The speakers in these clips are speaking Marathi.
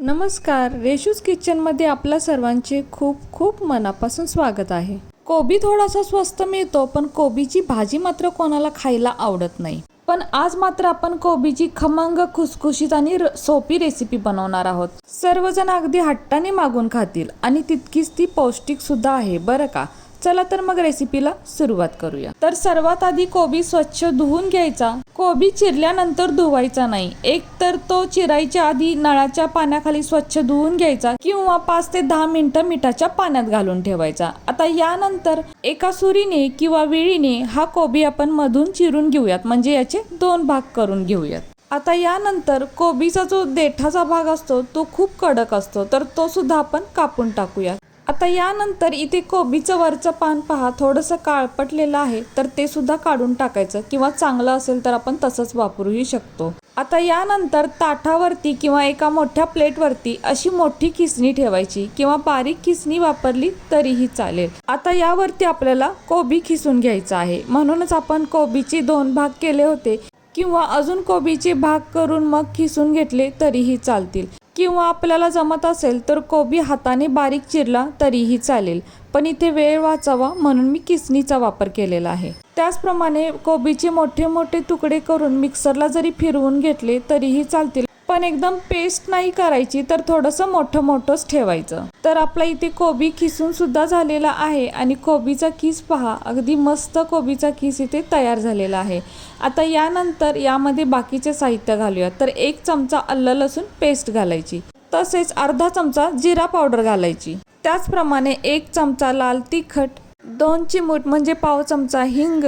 नमस्कार, रेशूज किचनमध्ये आपल्या सर्वांचे खूप खूप मनापासून स्वागत आहे. कोबी थोडासा स्वस्त मिळतो, पण कोबीची भाजी मात्र कोणाला खायला आवडत नाही. पण आज मात्र आपण कोबीची खमंग, खुसखुशीत आणि सोपी रेसिपी बनवणार आहोत. सर्वजण अगदी हट्टाने मागून खातील आणि तितकीच ती पौष्टिक सुद्धा आहे बरं का. चला तर मग रेसिपीला सुरुवात करूया. तर सर्वात आधी कोबी स्वच्छ धुवून घ्यायचा. कोबी चिरल्यानंतर धुवायचा नाही. एक तर तो चिरायच्या आधी नळाच्या पाण्याखाली स्वच्छ धुवून घ्यायचा किंवा 5 ते 10 मिनिटं मिठाच्या पाण्यात घालून ठेवायचा. आता यानंतर एका सुरीने किंवा विळीने हा कोबी आपण मधून चिरून घेऊयात, म्हणजे याचे 2 भाग करून घेऊयात. आता यानंतर कोबीचा जो देठाचा भाग असतो तो खूप कडक असतो, तर तो सुद्धा आपण कापून टाकूया. आता यानंतर इथे कोबीचं वरचं पान पहा, थोडंसं काळपटलेलं आहे, तर ते सुद्धा काढून टाकायचं किंवा चांगलं असेल तर आपण तसंच वापरूही शकतो. आता यानंतर ताटावरती किंवा एका मोठ्या प्लेटवरती अशी मोठी खिसणी ठेवायची किंवा बारीक खिसणी वापरली तरीही चालेल. आता यावरती आपल्याला कोबी खिसून घ्यायचा आहे, म्हणूनच आपण कोबीचे 2 भाग केले होते किंवा अजून कोबीचे भाग करून मग खिसून घेतले तरीही चालतील. किंवा आपल्याला जमत असेल तर कोबी हाताने बारीक चिरला तरीही चालेल, पण इथे वेळ वाचावा म्हणून मी किसणीचा वापर केलेला आहे. त्याचप्रमाणे कोबीचे मोठे मोठे तुकडे करून मिक्सरला जरी फिरवून घेतले तरीही चालतील, पण एकदम पेस्ट नाही करायची, तर थोडंसं मोठं मोठंच ठेवायचं. तर आपला इथे कोबी खिसून सुद्धा झालेला आहे आणि कोबीचा किस पहा, अगदी मस्त कोबीचा किस इथे तयार झालेला आहे. आता यानंतर यामध्ये बाकीचे साहित्य घालूया. तर 1 चमचा आलं लसूण पेस्ट घालायची, तसेच अर्धा चमचा जिरा पावडर घालायची. त्याचप्रमाणे 1 चमचा लाल तिखट, 2 चिमूट म्हणजे पाव चमचा हिंग,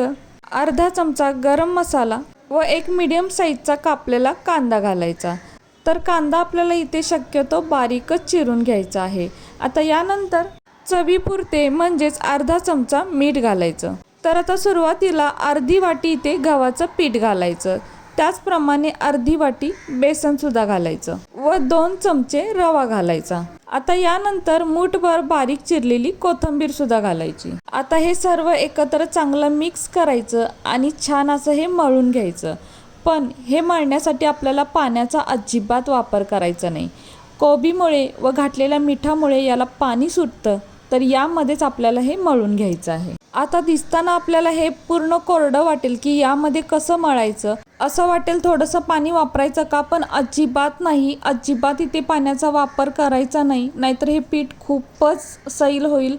अर्धा चमचा गरम मसाला व 1 मीडियम साईजचा कापलेला कांदा घालायचा. तर कांदा आपल्याला इथे शक्यतो बारीकच चिरून घ्यायचा आहे. आता यानंतर चवीपुरते म्हणजेच अर्धा चमचा मीठ घालायचं. तर आता सुरुवातीला अर्धी वाटी इथे गव्हाचं पीठ घालायचं. त्याचप्रमाणे अर्धी वाटी बेसन सुद्धा घालायचं व 2 चमचे रवा घालायचा. आता यानंतर मूठभर बारीक चिरलेली कोथिंबीर सुद्धा घालायची. आता हे सर्व एकत्र चांगलं मिक्स करायचं आणि छान असं हे मळून घ्यायचं. पण हे मळण्यासाठी आपल्याला पाण्याचा अजिबात वापर करायचा नाही. कोबीमुळे व घातलेल्या मिठामुळे याला पाणी सुटतं, तर यामध्येच आपल्याला हे मळून घ्यायचं आहे. आता दिसताना आपल्याला हे पूर्ण कोरडं वाटेल की यामध्ये कसं मळायचं असं वाटेल, थोडंसं पाणी वापरायचं का, पण अजिबात नाही, अजिबात इथे पाण्याचा वापर करायचा नाही, नाहीतर हे पीठ खूपच सैल होईल.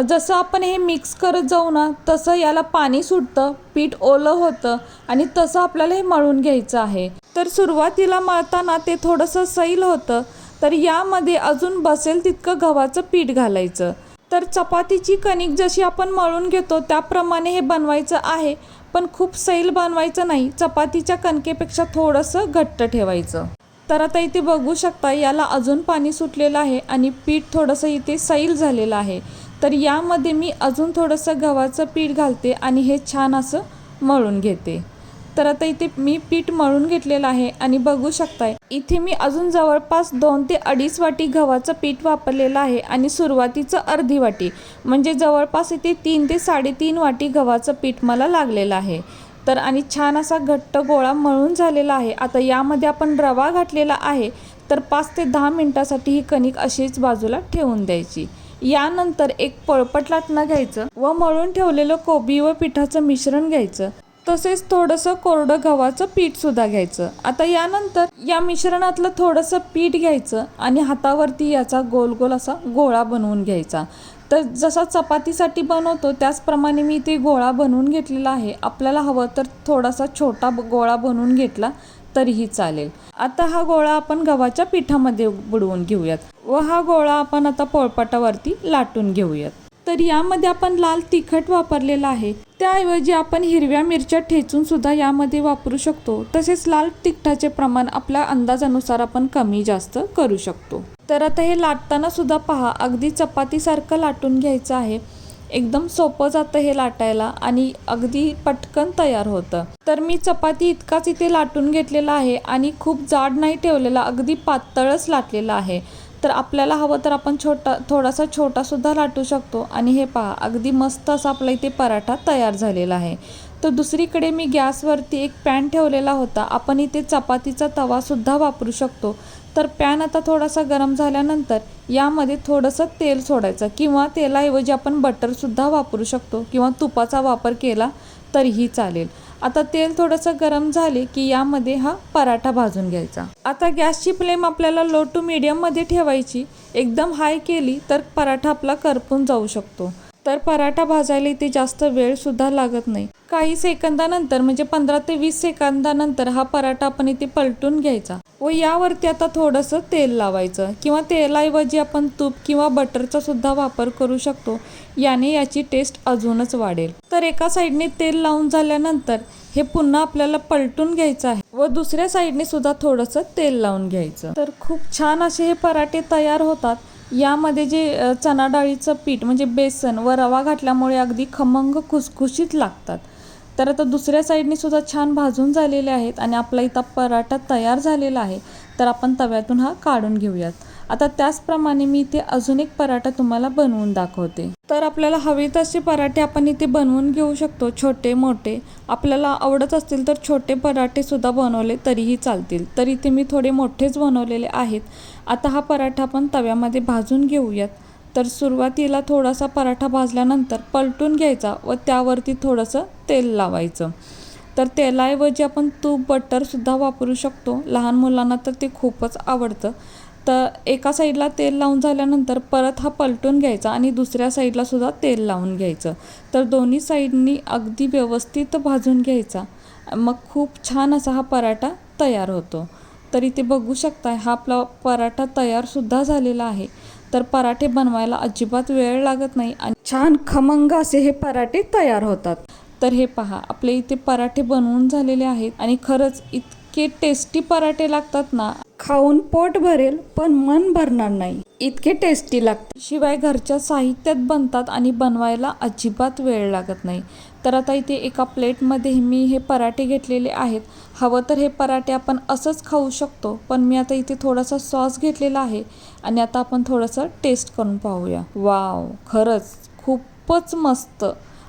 जसं आपण हे मिक्स करत जाऊ ना तसं याला पाणी सुटतं, पीठ ओलं होतं आणि तसं आपल्याला हे मळून घ्यायचं आहे. तर सुरुवातीला मळताना ते थोडंसं सैल होतं, तर यामध्ये अजून बसेल तितकं गव्हाचं पीठ घालायचं. तर चपातीची कणिक जशी आपण मळून घेतो त्याप्रमाणे हे बनवायचं आहे, पण खूप सैल बनवायचं नाही, चपातीच्या कणकेपेक्षा थोडंसं घट्ट ठेवायचं. तर आता इथे बघू शकता याला अजून पाणी सुटलेलं आहे आणि पीठ थोडंसं इथे सैल झालेलं आहे. तर यामध्ये मी अजून थोडंसं गव्हाचं पीठ घालते आणि हे छान असं मळून घेते. तर आता इथे मी पीठ मळून घेतलेलं आहे आणि बघू शकताय इथे मी अजून जवळपास 2 ते 2.5 वाटी गव्हाचं पीठ वापरलेलं आहे आणि सुरुवातीचं अर्धी वाटी म्हणजे जवळपास इथे 3 ते 3.5 वाटी गव्हाचं पीठ मला लागलेलं आहे. तर आणि छान असा घट्ट गोळा मळून झालेला आहे. आता यामध्ये आपण रवा घातलेला आहे, तर 5 ते 10 मिनिटासाठी ही कणिक अशीच बाजूला ठेवून द्यायची. यानंतर एक पळपट लाटणं घ्यायचं व मळून ठेवलेलं कोबी व पिठाचं मिश्रण घ्यायचं, तसेच थोडंसं कोरडं गव्हाचं पीठ सुद्धा घ्यायचं. आता यानंतर या मिश्रणातलं थोडंसं पीठ घ्यायचं आणि हातावरती याचा गोल गोल असा गोळा बनवून घ्यायचा. तर जसा चपातीसाठी बनवतो त्याचप्रमाणे मी इथे गोळा बनवून घेतलेला आहे. आपल्याला हवं तर थोडासा छोटा गोळा बनवून घेतला तरीही चालेल. आता हा गोळा आपण गव्हाच्या पिठामध्ये बुडवून घेऊयात व हा गोळा आपण आता पोळपाटावरती लाटून घेऊयात. तर यामध्ये आपण लाल तिखट वापरलेला आहे, त्याऐवजी आपण हिरव्या मिरच्या ठेचून सुद्धा यामध्ये वापरू शकतो. तसेच लाल तिखटाचे प्रमाण आपल्या अंदाजानुसार आपण कमी जास्त करू शकतो. तर आता हे लाटताना सुद्धा पहा, अगदी चपातीसारखं लाटून घ्यायचं आहे. एकदम सोपं जातं हे लाटायला आणि अगदी पटकन तयार होतं. तर मी चपाती इतकाच इथे लाटून घेतलेला आहे आणि खूप जाड नाही ठेवलेला, अगदी पातळच लाटलेला आहे. तर आपल्याला हवं तर आपण थोडासा छोटा सुद्धा लाटू शकतो. आणि हे पहा, अगदी मस्त असा आपला इथे पराठा तयार झालेला आहे. तर दुसरीकडे मी गॅसवरती एक पॅन ठेवलेला होता. आपण इथे चपातीचा तवा सुद्धा वापरू शकतो. तर पॅन आता थोडासा गरम झाल्यानंतर यामध्ये थोडंसं तेल सोडायचं, किंवा तेलाऐवजी आपण बटरसुद्धा वापरू शकतो किंवा तुपाचा वापर केला तरीही चालेल. आता तेल थोडंसं गरम झाले की यामध्ये हा पराठा भाजून घ्यायचा. आता गॅसची फ्लेम आपल्याला लो टू मीडियममध्ये ठेवायची. एकदम हाय केली तर पराठा आपला करपून जाऊ शकतो. तर पराठा भाजायला इथे जास्त वेळसुद्धा लागत नाही. काही सेकंदानंतर म्हणजे 15 ते 20 सेकंदानंतर हा पराठा आपण इथे पलटून घ्यायचा व यावरती आता थोडंसं तेल लावायचं, किंवा तेलाऐवजी आपण तूप किंवा बटरचा सुद्धा वापर करू शकतो. याने याची टेस्ट अजूनच वाढेल. तर एका साईडने तेल लावून झाल्यानंतर हे पुन्हा आपल्याला पलटून घ्यायचं आहे व दुसऱ्या साईडने सुद्धा थोडंसं तेल लावून घ्यायचं. तर खूप छान असे हे पराठे तयार होतात. यामध्ये जे चणा डाळीचं पीठ म्हणजे बेसन व रवा घातल्यामुळे अगदी खमंग खुसखुशीत लागतात. तर आता दुसऱ्या साईडने सुद्धा छान भाजून झालेले आहेत आणि आपला इथं पराठा तयार झालेला आहे. तर आपण तव्यातून हा काढून घेऊयात. आता त्याचप्रमाणे मी इथे अजून एक पराठा तुम्हाला बनवून दाखवते. तर आपल्याला हवे तसे पराठे आपण इथे बनवून घेऊ शकतो, छोटे मोठे. आपल्याला आवडत असतील तर छोटे पराठे सुद्धा बनवले तरीही चालतील. तर इथे मी थोडे मोठेच बनवलेले आहेत. आता हा पराठा आपण तव्यामध्ये भाजून घेऊयात. तर सुरुवातीला थोडासा पराठा भाजल्यानंतर पलटून घ्यायचा व त्यावरती थोडंसं तेल लावायचं. तर तेलाऐवजी आपण तूप बटरसुद्धा वापरू शकतो. लहान मुलांना तर ते खूपच आवडतं. तर एका साईडला तेल लावून झाल्यानंतर परत हा पलटून घ्यायचा आणि दुसऱ्या साईडला सुद्धा तेल लावून घ्यायचं. तर दोन्ही साईडनी अगदी व्यवस्थित भाजून घ्यायचा. मग खूप छान असा हा पराठा तयार होतो. तर इथे बघू शकता हा आपला पराठा तयारसुद्धा झालेला आहे. तर पराठे बनवायला अजिबात वेळ लागत नाही आणि छान खमंग असे हे पराठे तयार होतात. तर हे पहा, आपले इथे पराठे बनवून झालेले आहेत आणि खरंच इतके टेस्टी पराठे लागतात ना, खाऊन पोट भरेल पण मन भरणार नाही, इतके टेस्टी लागतात. शिवाय घरच्या साहित्यात बनतात आणि बनवायला अजिबात वेळ लागत नाही. तर आता इथे एका प्लेटमध्ये मी हे पराठे घेतलेले आहेत. हवं तर हे पराठे आपण असंच खाऊ शकतो, पण मी आता इथे थोडासा सॉस घेतलेला आहे आणि आता आपण थोडंसं टेस्ट करून पाहूया. वाव, खरंच खूपच मस्त.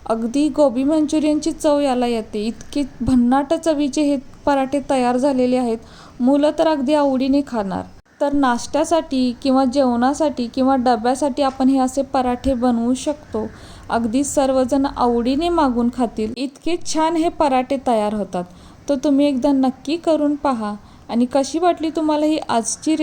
अगदी गोबी मंचुरियनची चव याला येते. इतके भन्नाट चवीचे हे पराठे तयार झालेले आहेत. मुलं तर अगदी आवडीने खाणार. तर नाश्त्यासाठी किंवा जेवणासाठी किंवा डब्यासाठी आपण हे असे पराठे बनवू शकतो. अगदी सर्वजण आवडीने मागून खातील, इतके छान हे पराठे तयार होतात. तर तुम्ही एकदा नक्की करून पहा. आणि कशी वाटली तुम्हाला ही आजची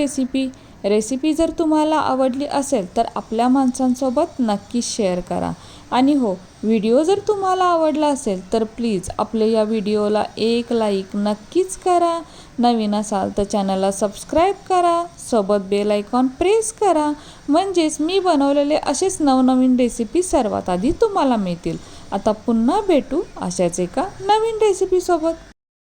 रेसिपी जर तुम्हाला आवडली असेल तर आपल्या माणसांसोबत नक्की शेअर करा. आणि हो, व्हिडिओ जर तुम्हाला आवडला असेल तर प्लीज आपल्या या व्हिडिओला एक लाईक नक्कीच करा. नवीन असाल तर चॅनलला सबस्क्राईब करा, सोबत बेल आयकॉन प्रेस करा, म्हणजेच मी बनवलेले असेच नवनवीन रेसिपी सर्वात आधी तुम्हाला मिळतील. आता पुन्हा भेटू अशाच एका नवीन रेसिपीसोबत.